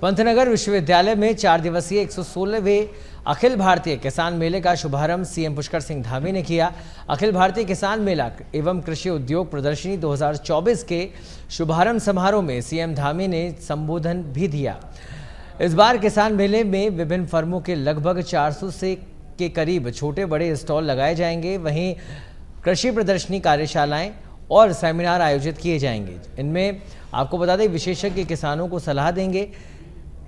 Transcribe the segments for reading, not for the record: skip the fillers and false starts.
पंतनगर विश्वविद्यालय में 4 दिवसीय 116वें अखिल भारतीय किसान मेले का शुभारंभ सीएम पुष्कर सिंह धामी ने किया। अखिल भारतीय किसान मेला एवं कृषि उद्योग प्रदर्शनी 2024 के शुभारंभ समारोह में सीएम धामी ने संबोधन भी दिया। इस बार किसान मेले में विभिन्न फर्मों के लगभग 400 से के करीब छोटे बड़े स्टॉल लगाए जाएंगे। वहीं कृषि प्रदर्शनी, कार्यशालाएं और सेमिनार आयोजित किए जाएंगे। इनमें आपको बता दें, विशेषज्ञ किसानों को सलाह देंगे।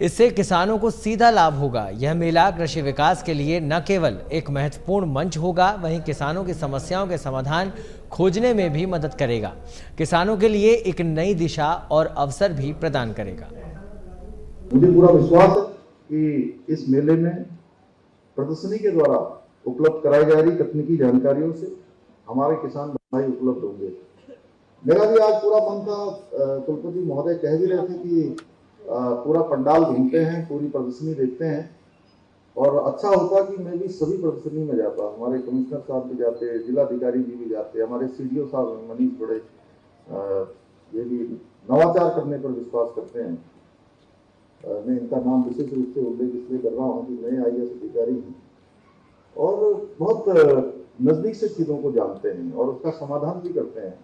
इससे किसानों को सीधा लाभ होगा। यह मेला कृषि विकास के लिए न केवल एक महत्वपूर्ण मंच होगा, वहीं किसानों की समस्याओं के समाधान खोजने में भी मदद करेगा। किसानों के लिए एक नई दिशा और अवसर भी प्रदान करेगा। मुझे पूरा विश्वास है कि इस मेले में प्रदर्शनी के द्वारा उपलब्ध कराई जा रही तकनीकी जानकारियों से हमारे किसान भाई उपलब्ध होंगे। मेरा भी आज पूरा मन था, कुलपति महोदय कह भी रहे थे कि पूरा पंडाल घूमते हैं, पूरी प्रदर्शनी देखते हैं, और अच्छा होता कि मैं भी सभी प्रदर्शनी में जाता। हमारे कमिश्नर साहब भी जाते, जिलाधिकारी जी भी जाते, हमारे सीडीओ साहब मनीष बड़े ये भी नवाचार करने पर विश्वास करते हैं। मैं इनका नाम विशेष रूप से उल्लेख इसलिए कर रहा हूँ कि नए IAS अधिकारी हैं और बहुत नजदीक से चीज़ों को जानते हैं और उसका समाधान भी करते हैं।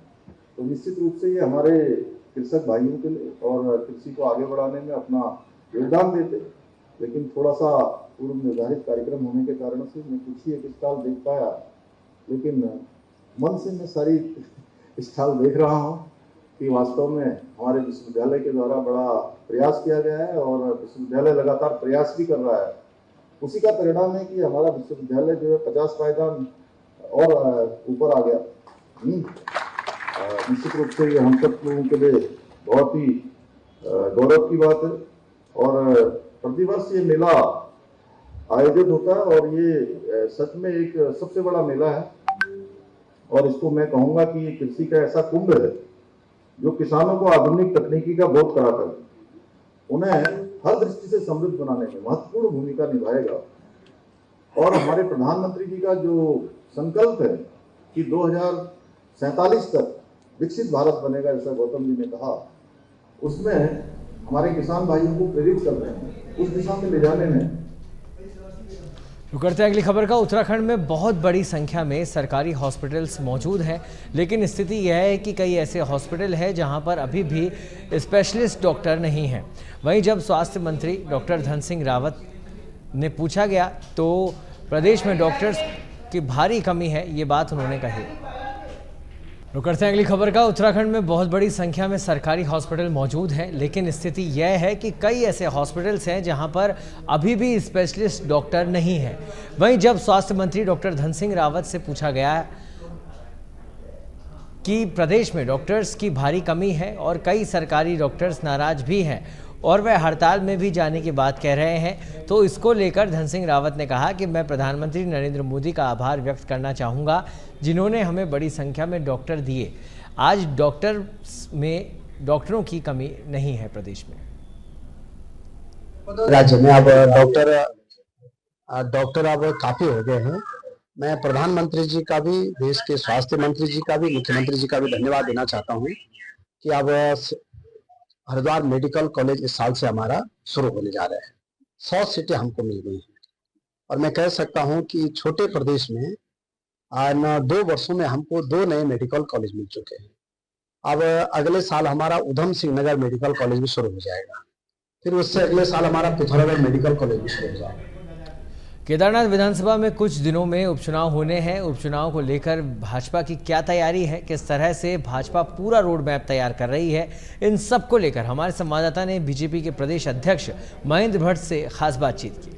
तो निश्चित रूप से ये हमारे कृषक भाइयों के लिए और कृषि को आगे बढ़ाने में अपना योगदान देते, लेकिन थोड़ा सा पूर्व निर्धारित कार्यक्रम होने के कारण से मैं कुछ ही एक स्टॉल देख पाया, लेकिन मन से मैं सारी स्टॉल देख रहा हूँ कि वास्तव में हमारे विश्वविद्यालय के द्वारा बड़ा प्रयास किया गया है और विश्वविद्यालय लगातार प्रयास भी कर रहा है। उसी का परिणाम है कि हमारा विश्वविद्यालय जो है 50 पायदान और ऊपर आ गया। निश्चित रूप से ये हम सब लोगों के लिए बहुत ही गौरव की बात है और प्रतिवर्ष ये मेला आयोजित होता है और ये सच में एक सबसे बड़ा मेला है और इसको मैं कहूँगा कि ये कृषि का ऐसा कुंभ है जो किसानों को आधुनिक तकनीकी का बोध कराकर उन्हें हर दृष्टि से समृद्ध बनाने में महत्वपूर्ण भूमिका निभाएगा। और हमारे प्रधानमंत्री जी का जो संकल्प है कि 2047 तक विकसित भारत बनेगा, जैसा गौतम जी ने कहा, उसमें हमारे किसान भाइयों को प्रेरित कर रहे हैं उस दिशा में ले जाने में। तो करते हैं अगली खबर का। उत्तराखंड में बहुत बड़ी संख्या में सरकारी हॉस्पिटल्स मौजूद हैं, लेकिन स्थिति यह है कि कई ऐसे हॉस्पिटल हैं जहां पर अभी भी स्पेशलिस्ट डॉक्टर नहीं हैं। वहीं जब स्वास्थ्य मंत्री डॉक्टर धन सिंह रावत ने पूछा गया तो प्रदेश में डॉक्टर्स की भारी कमी है, ये बात उन्होंने कही। तो करते हैं अगली खबर का। उत्तराखंड में बहुत बड़ी संख्या में सरकारी हॉस्पिटल मौजूद हैं, लेकिन स्थिति यह है कि कई ऐसे हॉस्पिटल्स हैं जहां पर अभी भी स्पेशलिस्ट डॉक्टर नहीं है। वहीं जब स्वास्थ्य मंत्री डॉक्टर धन सिंह रावत से पूछा गया कि प्रदेश में डॉक्टर्स की भारी कमी है और कई सरकारी डॉक्टर्स नाराज भी हैं और वह हड़ताल में भी जाने की बात कह रहे हैं, तो इसको लेकर धन सिंह रावत ने कहा कि मैं प्रधानमंत्री नरेंद्र मोदी का आभार व्यक्त करना चाहूँगा, जिन्होंने हमें बड़ी संख्या में डॉक्टर दिए। आज डॉक्टरों की कमी नहीं है प्रदेश में। राज्य में अब डॉक्टर अब काफी हो गए हैं। मैं प्रधानमंत्री जी का भी, देश के स्वास्थ्य मंत्री जी का भी, मुख्यमंत्री जी का भी धन्यवाद देना चाहता हूँ कि अब हरिद्वार मेडिकल कॉलेज इस साल से हमारा शुरू होने जा रहा है। 100 सीटें हमको मिल गई हैं और मैं कह सकता हूं कि छोटे प्रदेश में 2 वर्षों में हमको 2 नए मेडिकल कॉलेज मिल चुके हैं। अब अगले साल हमारा उधम सिंह नगर मेडिकल कॉलेज भी शुरू हो जाएगा, फिर उससे अगले साल हमारा पिथौरागढ़ मेडिकल कॉलेज भी शुरू हो जाएगा। केदारनाथ विधानसभा में कुछ दिनों में उपचुनाव होने हैं। उपचुनाव को लेकर भाजपा की क्या तैयारी है, किस तरह से भाजपा पूरा रोड मैप तैयार कर रही है, इन सब को लेकर हमारे संवाददाता ने बीजेपी के प्रदेश अध्यक्ष महेंद्र भट्ट से खास बातचीत की।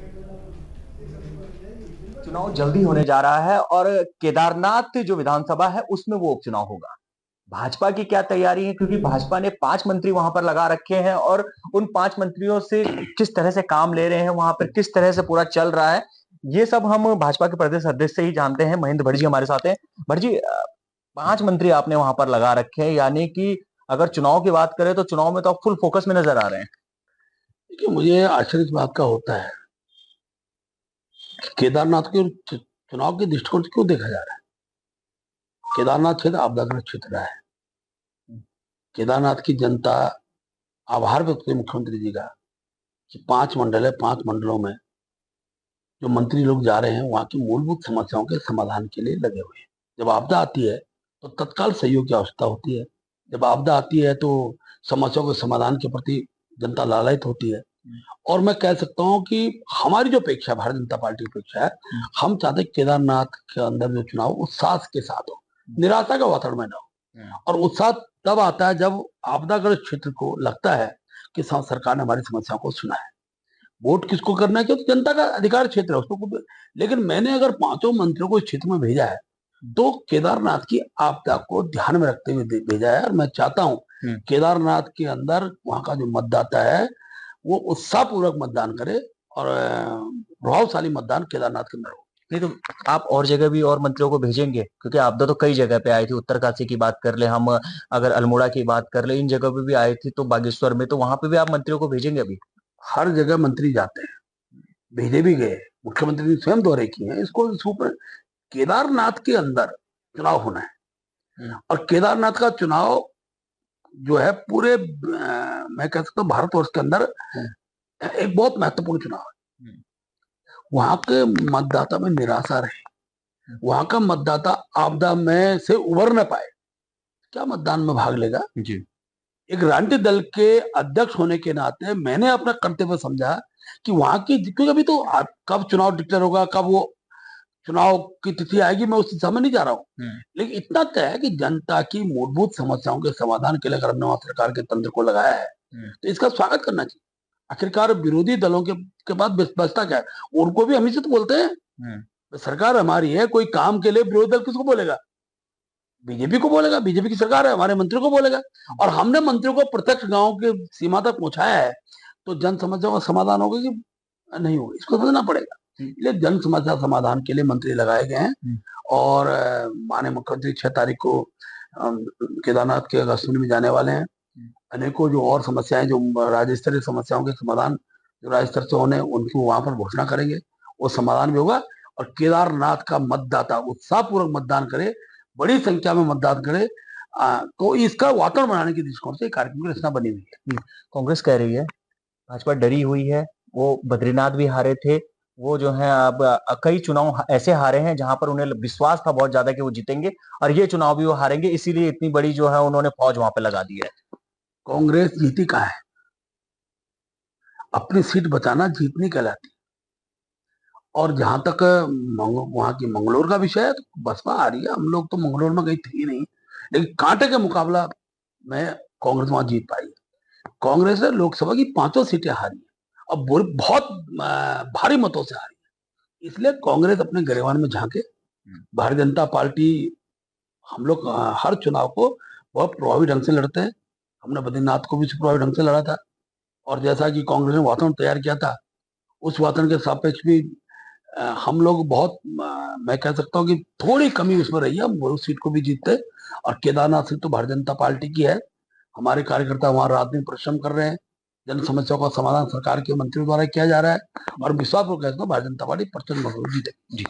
चुनाव जल्दी होने जा रहा है और केदारनाथ जो विधानसभा है उसमें वो उपचुनाव होगा। भाजपा की क्या तैयारी है, क्योंकि भाजपा ने 5 मंत्री वहां पर लगा रखे हैं और उन 5 मंत्रियों से किस तरह से काम ले रहे हैं, वहां पर किस तरह से पूरा चल रहा है, ये सब हम भाजपा के प्रदेश अध्यक्ष से ही जानते हैं। महेंद्र भट्ट जी हमारे साथ हैं। भट्ट जी, 5 मंत्री आपने वहां पर लगा रखे हैं, यानी कि अगर चुनाव की बात करें तो चुनाव में तो आप फुल फोकस में नजर आ रहे हैं। देखिए, मुझे आश्चर्य इस बात का होता है कि केदारनाथ के चुनाव के दृष्टिकोण से क्यों देखा जा रहा है। केदारनाथ क्षेत्र आपदाग्रस्त क्षेत्र है। केदारनाथ की जनता आभार व्यक्त करे मुख्यमंत्री जी का कि 5 मंडल है, 5 मंडलों में जो मंत्री लोग जा रहे हैं वहाँ की मूलभूत समस्याओं के समाधान के लिए लगे हुए हैं। जब आपदा आती है तो तत्काल सहयोग की आवश्यकता होती है। जब आपदा आती है तो समस्याओं के समाधान के प्रति जनता लालायित होती है। और मैं कह सकता हूँ कि हमारी जो अपेक्षा है, भारतीय जनता पार्टी की अपेक्षा है, हम चाहते हैं केदारनाथ के अंदर जो चुनाव उत्साह के साथ हो, निराशा का वातावरण में ना हो। और उत्साह तब आता है जब आपदाग्रस्त क्षेत्र को लगता है कि सरकार ने हमारी समस्याओं को सुना है। वोट किसको करना है, क्योंकि जनता का अधिकार क्षेत्र है उसको। लेकिन मैंने अगर 5 मंत्रियों को इस क्षेत्र में भेजा है तो केदारनाथ की आपदा को ध्यान में रखते हुए भेजा है। और मैं चाहता हूँ केदारनाथ के अंदर वहां का जो मतदाता है वो उत्साहपूर्वक मतदान करे और प्रभावशाली मतदान केदारनाथ के अंदर हो। नहीं तो आप और जगह भी और मंत्रियों को भेजेंगे, क्योंकि आपदा तो कई जगह पे आई थी। उत्तरकाशी की बात कर ले हम, अगर अल्मोड़ा की बात कर ले, इन जगह पे भी आई थी, तो बागेश्वर में, तो वहां पे भी आप मंत्रियों को भेजेंगे अभी? हर जगह मंत्री जाते हैं, भेजे भी गए, मुख्यमंत्री ने स्वयं दौरे किए हैं। इसको सुपर केदारनाथ के अंदर चुनाव होना है और केदारनाथ का चुनाव जो है पूरे मैं कह सकता हूँ भारतवर्ष के अंदर एक बहुत महत्वपूर्ण चुनाव है। वहां के मतदाता में निराशा रहे, वहां का मतदाता आपदा में से उबर न पाए, क्या मतदान में भाग लेगा जी? एक राजनीतिक दल के अध्यक्ष होने के नाते मैंने अपना कर्तव्य समझा कि वहां की, क्योंकि अभी तो कब चुनाव डिक्लेयर होगा, कब वो चुनाव की तिथि आएगी, मैं उस दिशा में नहीं जा रहा हूँ। लेकिन इतना तय है कि जनता की मूलभूत समस्याओं के समाधान के लिए अगर हमने वहां सरकार के तंत्र को लगाया है तो इसका स्वागत करना चाहिए। आखिरकार विरोधी दलों के बाद बचता क्या है? उनको भी हम ही से तो बोलते हैं। सरकार हमारी है, कोई काम के लिए विरोधी दल किसको बोलेगा? बीजेपी को बोलेगा, बीजेपी की सरकार है, हमारे मंत्री को बोलेगा। और हमने मंत्रियों को प्रत्यक्ष गांव के सीमा तक पहुंचाया है तो जन समस्या का समाधान होगा कि नहीं होगा, इसको समझना पड़ेगा। इसलिए जन समस्या समाधान के लिए मंत्री लगाए गए हैं। और माननीय मुख्यमंत्री 6 तारीख को केदारनाथ के अगस्त्यमुनि में जाने वाले हैं। अनेकों जो और समस्याएं, जो राज्य स्तरीय समस्याओं के समाधान जो राज्य स्तर से होने, उनको वहां पर घोषणा करेंगे, वो समाधान भी होगा। और केदारनाथ का मतदाता उत्साहपूर्वक मतदान करे, बड़ी संख्या में मतदान करे, तो इसका वातावरण बनाने की दृष्टिकोण से कार्यक्रम की रचना बनी हुई है। कांग्रेस कह रही है भाजपा डरी हुई है, वो बद्रीनाथ भी हारे थे, वो जो है अब कई चुनाव ऐसे हारे हैं जहां पर उन्हें विश्वास था बहुत ज्यादा कि वो जीतेंगे, और ये चुनाव भी वो हारेंगे, इसीलिए इतनी बड़ी जो है उन्होंने फौज वहां पे लगा दी है। कांग्रेस जीती कहाँ है? अपनी सीट बचाना जीतनी कहलाती। और जहां तक वहां की मंगलोर का विषय है, तो बसपा आ रही है। हम लोग तो मंगलोर में कहीं थे ही नहीं, लेकिन कांटे के मुकाबला में कांग्रेस वहां जीत पाई है। कांग्रेस ने लोकसभा की 5 सीटें हारी है और बहुत भारी मतों से हारी है। इसलिए कांग्रेस अपने गिरेबान में झांके। भारतीय जनता पार्टी, हम लोग हर चुनाव को बहुत प्रभावी ढंग से लड़ते हैं। हमने बद्रीनाथ को भी प्रभावी ढंग से लड़ा था। और जैसा कि कांग्रेस ने वातावरण तैयार किया था, उस वातावरण के सापेक्ष भी हम लोग बहुत, मैं कह सकता हूँ कि थोड़ी कमी उसमें रही है, हम वो सीट को भी जीतते। और केदारनाथ सीट तो भारतीय जनता पार्टी की है। हमारे कार्यकर्ता वहां रात दिन परिश्रम कर रहे हैं, जन समस्याओं का समाधान सरकार के मंत्रियों द्वारा किया जा रहा है। और विश्वास को कहता हूँ भारतीय जनता पार्टी प्रचंड बहुमत जीतेगी। जी।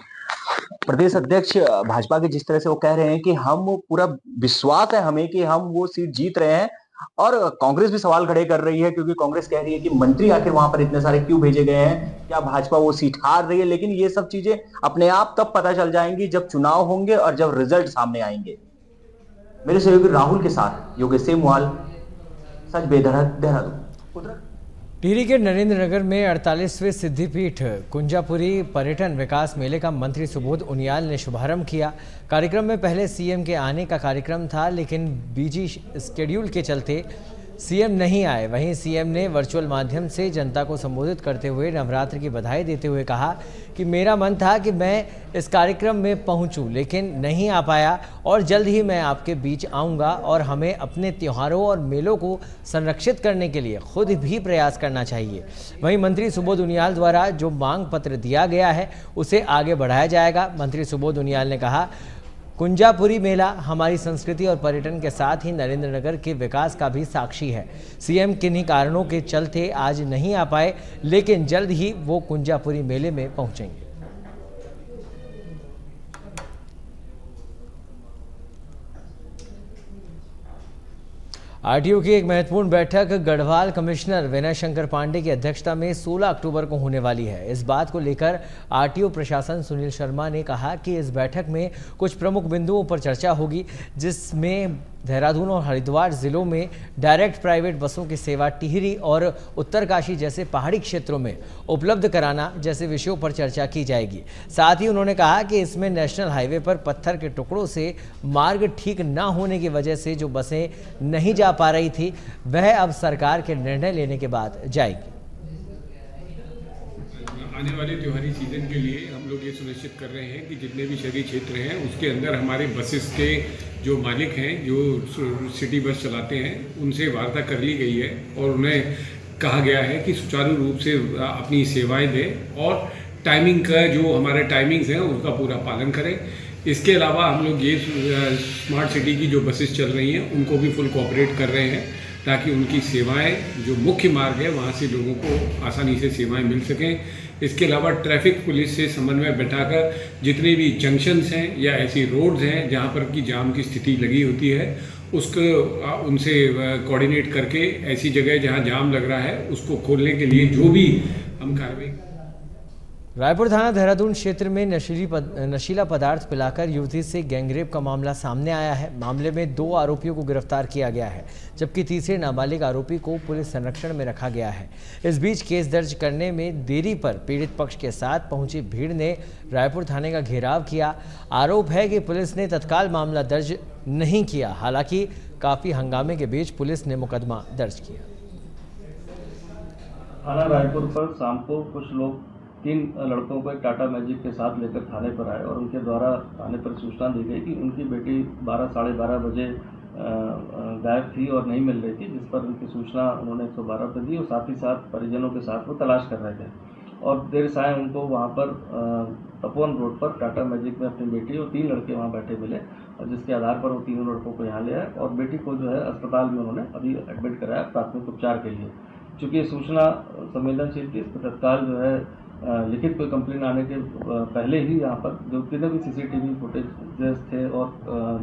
प्रदेश अध्यक्ष भाजपा के जिस तरह से वो कह रहे हैं कि हम पूरा विश्वास है हमें कि हम वो सीट जीत रहे हैं, और कांग्रेस भी सवाल खड़े कर रही है, क्योंकि कांग्रेस कह रही है कि मंत्री आखिर वहां पर इतने सारे क्यों भेजे गए हैं, क्या भाजपा वो सीट हार रही है? लेकिन ये सब चीजें अपने आप तब पता चल जाएंगी जब चुनाव होंगे और जब रिजल्ट सामने आएंगे। मेरे सहयोगी राहुल के साथ योगेश सेमवाल, सच बेधड़क, देहरादून। टिहरी के नरेंद्र नगर में 48वें सिद्धिपीठ कुंजापुरी पर्यटन विकास मेले का मंत्री सुबोध उनियाल ने शुभारंभ किया। कार्यक्रम में पहले सीएम के आने का कार्यक्रम था, लेकिन बिजी शेड्यूल के चलते सीएम नहीं आए। वहीं सीएम ने वर्चुअल माध्यम से जनता को संबोधित करते हुए नवरात्र की बधाई देते हुए कहा कि मेरा मन था कि मैं इस कार्यक्रम में पहुंचूं, लेकिन नहीं आ पाया और जल्द ही मैं आपके बीच आऊंगा। और हमें अपने त्योहारों और मेलों को संरक्षित करने के लिए खुद भी प्रयास करना चाहिए। वहीं मंत्री सुबोध उनियाल द्वारा जो मांग पत्र दिया गया है उसे आगे बढ़ाया जाएगा। मंत्री सुबोध उनियाल ने कहा, कुंजापुरी मेला हमारी संस्कृति और पर्यटन के साथ ही नरेंद्रनगर के विकास का भी साक्षी है। सीएम किन्हीं कारणों के चलते आज नहीं आ पाए, लेकिन जल्द ही वो कुंजापुरी मेले में पहुंचेंगे। आरटीओ की एक महत्वपूर्ण बैठक गढ़वाल कमिश्नर विनय शंकर पांडे की अध्यक्षता में 16 अक्टूबर को होने वाली है। इस बात को लेकर आरटीओ प्रशासन सुनील शर्मा ने कहा कि इस बैठक में कुछ प्रमुख बिंदुओं पर चर्चा होगी, जिसमें देहरादून और हरिद्वार जिलों में डायरेक्ट प्राइवेट बसों की सेवा टिहरी और उत्तरकाशी जैसे पहाड़ी क्षेत्रों में उपलब्ध कराना जैसे विषयों पर चर्चा की जाएगी। साथ ही उन्होंने कहा कि इसमें नेशनल हाईवे पर पत्थर के टुकड़ों से मार्ग ठीक न होने की वजह से जो बसें नहीं जा पा रही थी, वह अब सरकार के निर्णय लेने के बाद जाएगी। आने वाले त्योहारी सीजन के लिए हम लोग ये सुनिश्चित कर रहे हैं कि जितने भी शहरी क्षेत्र हैं उसके अंदर हमारे बसेस के जो मालिक हैं, जो सिटी बस चलाते हैं, उनसे वार्ता कर ली गई है और उन्हें कहा गया है कि सुचारू रूप से अपनी सेवाएं दें और टाइमिंग का जो हमारे टाइमिंग्स हैं उसका पूरा पालन करें। इसके अलावा हम लोग ये स्मार्ट सिटी की जो बसेस चल रही हैं उनको भी फुल कोऑपरेट कर रहे हैं ताकि उनकी सेवाएं जो मुख्य मार्ग है वहाँ से लोगों को आसानी से सेवाएं मिल सकें। इसके अलावा ट्रैफिक पुलिस से समन्वय बैठाकर जितने भी जंक्शंस हैं या ऐसी रोड्स हैं जहाँ पर की जाम की स्थिति लगी होती है उसको उनसे कोऑर्डिनेट करके ऐसी जगह जहाँ जाम लग रहा है उसको खोलने के लिए जो भी हम कार्रवाई। रायपुर थाना देहरादून क्षेत्र में नशीला पदार्थ पिलाकर युवती से गैंगरेप का मामला सामने आया है। मामले में 2 आरोपियों को गिरफ्तार किया गया है, जबकि तीसरे नाबालिग आरोपी को पुलिस संरक्षण में रखा गया है। इस बीच केस दर्ज करने में देरी पर पीड़ित पक्ष के साथ पहुंची भीड़ ने रायपुर थाने का घेराव किया। आरोप है कि पुलिस ने तत्काल मामला दर्ज नहीं किया। हालांकि काफी हंगामे के बीच पुलिस ने मुकदमा दर्ज किया। थाना रायपुर पर शाम को कुछ लोग 3 लड़कों को एक टाटा मैजिक के साथ लेकर थाने पर आए और उनके द्वारा थाने पर सूचना दी गई कि उनकी बेटी 12 साढ़े 12 बजे गायब थी और नहीं मिल रही थी, जिस पर उनकी सूचना उन्होंने 112 पर दी और साथ ही साथ परिजनों के साथ वो तलाश कर रहे थे और देर साय उनको वहाँ पर तपोवन रोड पर टाटा मैजिक में अपनी बेटी और 3 लड़के वहाँ बैठे मिले और जिसके आधार पर वो तीनों लड़कों को यहाँ ले आए और बेटी को जो है अस्पताल में उन्होंने अभी एडमिट कराया प्राथमिक उपचार के लिए। चूँकि सूचना संवेदनशील थी, तत्काल जो है लिखित कोई कंप्लेन आने के पहले ही यहाँ पर जो कितने भी सीसीटीवी फुटेज थे और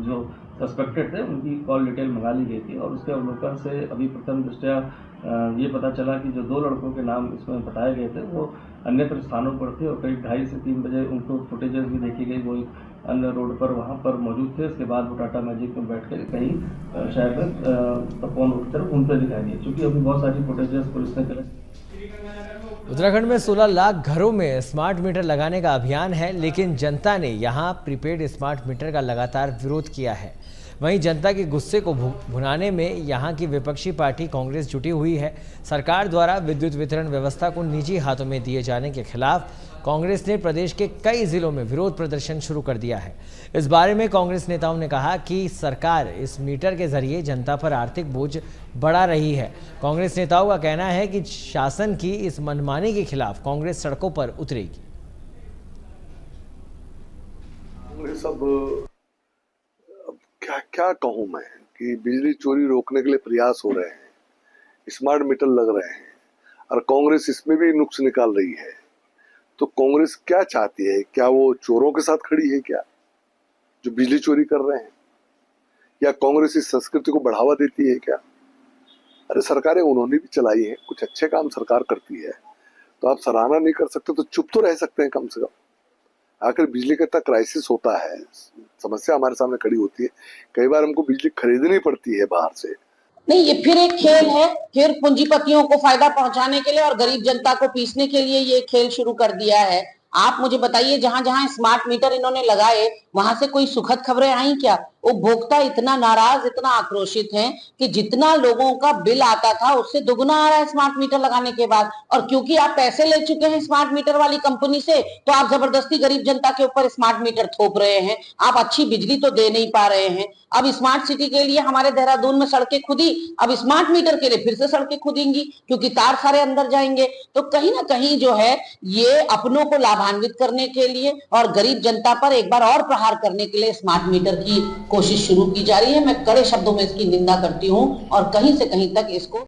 जो सस्पेक्टेड थे उनकी कॉल डिटेल मंगा ली गई थी और उसके अवलोकन से अभी प्रथम दृष्टया ये पता चला कि जो 2 लड़कों के नाम इसमें बताए गए थे वो अन्यत्र स्थानों पर थे और करीब 2:30 से 3 बजे उनको फुटेजेस भी देखी गई, वो एक अन्य रोड पर वहाँ पर मौजूद थे। इसके बाद वो टाटा मैजिक में बैठ कर कहीं शहर में तपोवन रोड तरफ घूमते दिखाई दिए। चूँकि अभी बहुत सारी फुटेजेस पुलिस ने कलेक्ट। उत्तराखंड में 16 लाख घरों में स्मार्ट मीटर लगाने का अभियान है, लेकिन जनता ने यहां प्रीपेड स्मार्ट मीटर का लगातार विरोध किया है। वहीं जनता के गुस्से को भुनाने में यहां की विपक्षी पार्टी कांग्रेस जुटी हुई है। सरकार द्वारा विद्युत वितरण व्यवस्था को निजी हाथों में दिए जाने के खिलाफ कांग्रेस ने प्रदेश के कई जिलों में विरोध प्रदर्शन शुरू कर दिया है। इस बारे में कांग्रेस नेताओं ने कहा कि सरकार इस मीटर के जरिए जनता पर आर्थिक बोझ बढ़ा रही है। कांग्रेस नेताओं का कहना है कि शासन की इस मनमानी के खिलाफ कांग्रेस सड़कों पर उतरेगी। कांग्रेस अब क्या कहूं मैं कि बिजली चोरी रोकने के लिए प्रयास हो रहे हैं, स्मार्ट मीटर लग रहे हैं और कांग्रेस इसमें भी नुक्स निकाल रही है। तो कांग्रेस क्या चाहती है? क्या वो चोरों के साथ खड़ी है क्या, जो बिजली चोरी कर रहे हैं? या कांग्रेस इस संस्कृति को बढ़ावा देती है क्या? अरे सरकारें उन्होंने भी चलाई है, कुछ अच्छे काम सरकार करती है, तो आप सराहना नहीं कर सकते तो चुप तो रह सकते हैं कम से कम। आखिर बिजली का इतना क्राइसिस होता है, समस्या हमारे सामने खड़ी होती है, कई बार हमको बिजली खरीदनी पड़ती है बाहर से। नहीं, ये फिर एक खेल है, फिर पूंजीपतियों को फायदा पहुंचाने के लिए और गरीब जनता को पीसने के लिए ये खेल शुरू कर दिया है। आप मुझे बताइए, जहां जहां स्मार्ट मीटर इन्होंने लगाए वहां से कोई सुखद खबरें आई क्या? उपभोक्ता इतना नाराज, इतना आक्रोशित हैं कि जितना लोगों का बिल आता था उससे दुगना आ रहा है स्मार्ट मीटर लगाने के बाद। और क्योंकि आप पैसे ले चुके हैं स्मार्ट मीटर वाली कंपनी से, तो आप जबरदस्ती गरीब जनता के ऊपर स्मार्ट मीटर थोप रहे हैं। आप अच्छी बिजली तो दे नहीं पा रहे हैं। अब स्मार्ट सिटी के लिए हमारे देहरादून में सड़कें खुदी, अब स्मार्ट मीटर के लिए फिर से सड़कें खुदेंगी क्योंकि तार सारे अंदर जाएंगे। तो कहीं ना कहीं जो है ये अपनों को लाभान्वित करने के लिए और गरीब जनता पर एक बार और प्रहार करने के लिए स्मार्ट मीटर की कोशिश शुरू की जा रही है। मैं कड़े शब्दों में इसकी निंदा करती हूं और कहीं से कहीं तक इसको